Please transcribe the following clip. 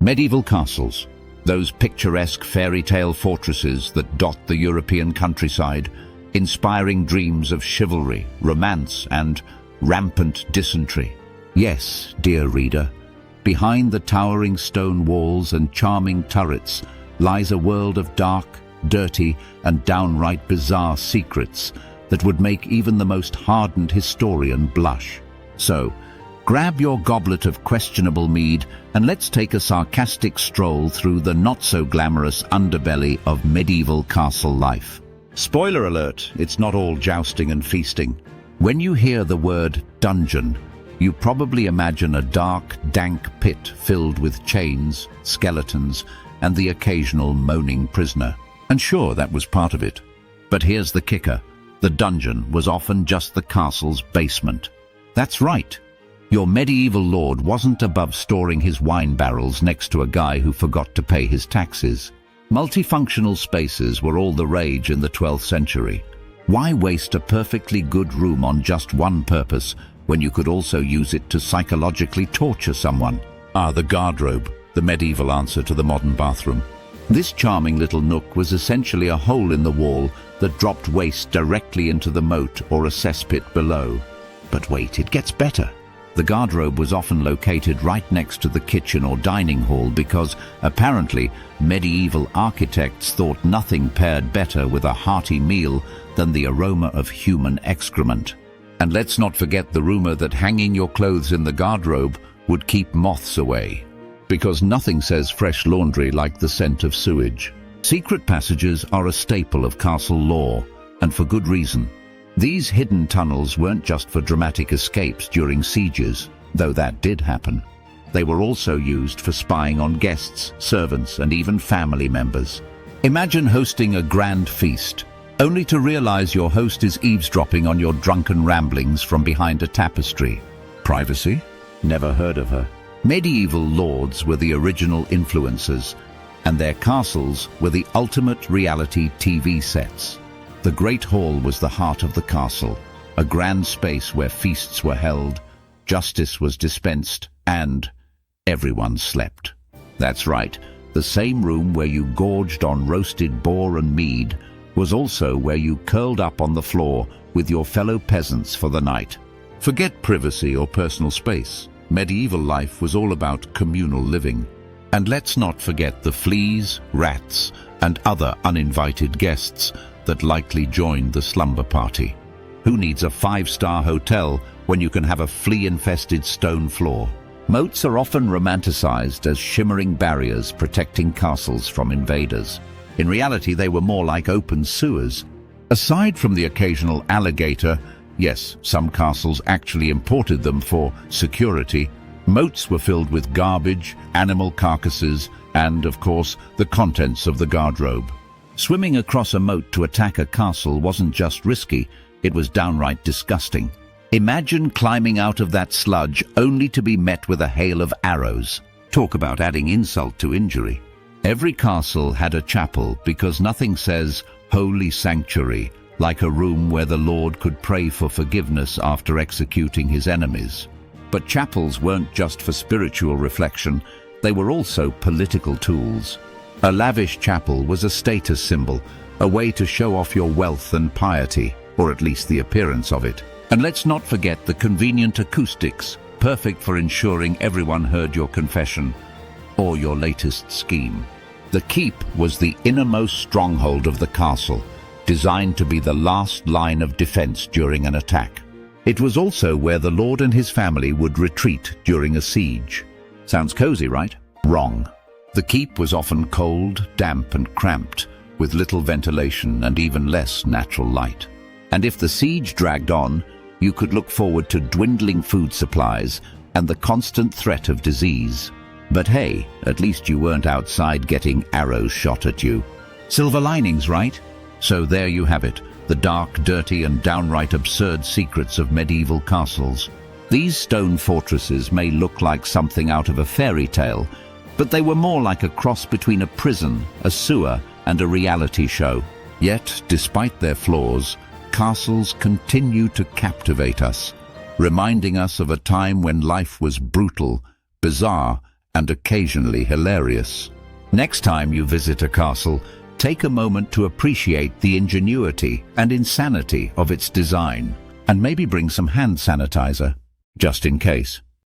Medieval castles, those picturesque fairy tale fortresses that dot the European countryside, inspiring dreams of chivalry, romance, and rampant dysentery. Yes, dear reader, behind the towering stone walls and charming turrets lies a world of dark, dirty, and downright bizarre secrets that would make even the most hardened historian blush. So, grab your goblet of questionable mead and let's take a sarcastic stroll through the not-so-glamorous underbelly of medieval castle life. Spoiler alert, it's not all jousting and feasting. When you hear the word dungeon, you probably imagine a dark, dank pit filled with chains, skeletons, and the occasional moaning prisoner. And sure, that was part of it. But here's the kicker. The dungeon was often just the castle's basement. That's right. Your medieval lord wasn't above storing his wine barrels next to a guy who forgot to pay his taxes. Multifunctional spaces were all the rage in the 12th century. Why waste a perfectly good room on just one purpose when you could also use it to psychologically torture someone? The guard robe, the medieval answer to the modern bathroom. This charming little nook was essentially a hole in the wall that dropped waste directly into the moat or a cesspit below. But wait, it gets better. The garderobe was often located right next to the kitchen or dining hall because, apparently, medieval architects thought nothing paired better with a hearty meal than the aroma of human excrement. And let's not forget the rumor that hanging your clothes in the garderobe would keep moths away, because nothing says fresh laundry like the scent of sewage. Secret passages are a staple of castle lore, and for good reason. These hidden tunnels weren't just for dramatic escapes during sieges, though that did happen. They were also used for spying on guests, servants, and even family members. Imagine hosting a grand feast, only to realize your host is eavesdropping on your drunken ramblings from behind a tapestry. Privacy? Never heard of her. Medieval lords were the original influencers, and their castles were the ultimate reality TV sets. The Great Hall was the heart of the castle, a grand space where feasts were held, justice was dispensed, and everyone slept. That's right, the same room where you gorged on roasted boar and mead was also where you curled up on the floor with your fellow peasants for the night. Forget privacy or personal space. Medieval life was all about communal living. And let's not forget the fleas, rats, and other uninvited guests that likely joined the slumber party. Who needs a 5-star hotel when you can have a flea-infested stone floor? Moats are often romanticized as shimmering barriers protecting castles from invaders. In reality, they were more like open sewers. Aside from the occasional alligator, yes, some castles actually imported them for security, moats were filled with garbage, animal carcasses, and, of course, the contents of the garderobe. Swimming across a moat to attack a castle wasn't just risky, it was downright disgusting. Imagine climbing out of that sludge only to be met with a hail of arrows. Talk about adding insult to injury. Every castle had a chapel because nothing says holy sanctuary like a room where the Lord could pray for forgiveness after executing his enemies. But chapels weren't just for spiritual reflection, they were also political tools. A lavish chapel was a status symbol, a way to show off your wealth and piety, or at least the appearance of it. And let's not forget the convenient acoustics, perfect for ensuring everyone heard your confession or your latest scheme. The keep was the innermost stronghold of the castle, designed to be the last line of defense during an attack. It was also where the lord and his family would retreat during a siege. Sounds cozy, right? Wrong. The keep was often cold, damp, and cramped, with little ventilation and even less natural light. And if the siege dragged on, you could look forward to dwindling food supplies and the constant threat of disease. But hey, at least you weren't outside getting arrows shot at you. Silver linings, right? So there you have it, the dark, dirty, and downright absurd secrets of medieval castles. These stone fortresses may look like something out of a fairy tale, but they were more like a cross between a prison, a sewer, and a reality show. Yet, despite their flaws, castles continue to captivate us, reminding us of a time when life was brutal, bizarre, and occasionally hilarious. Next time you visit a castle, take a moment to appreciate the ingenuity and insanity of its design, and maybe bring some hand sanitizer, just in case.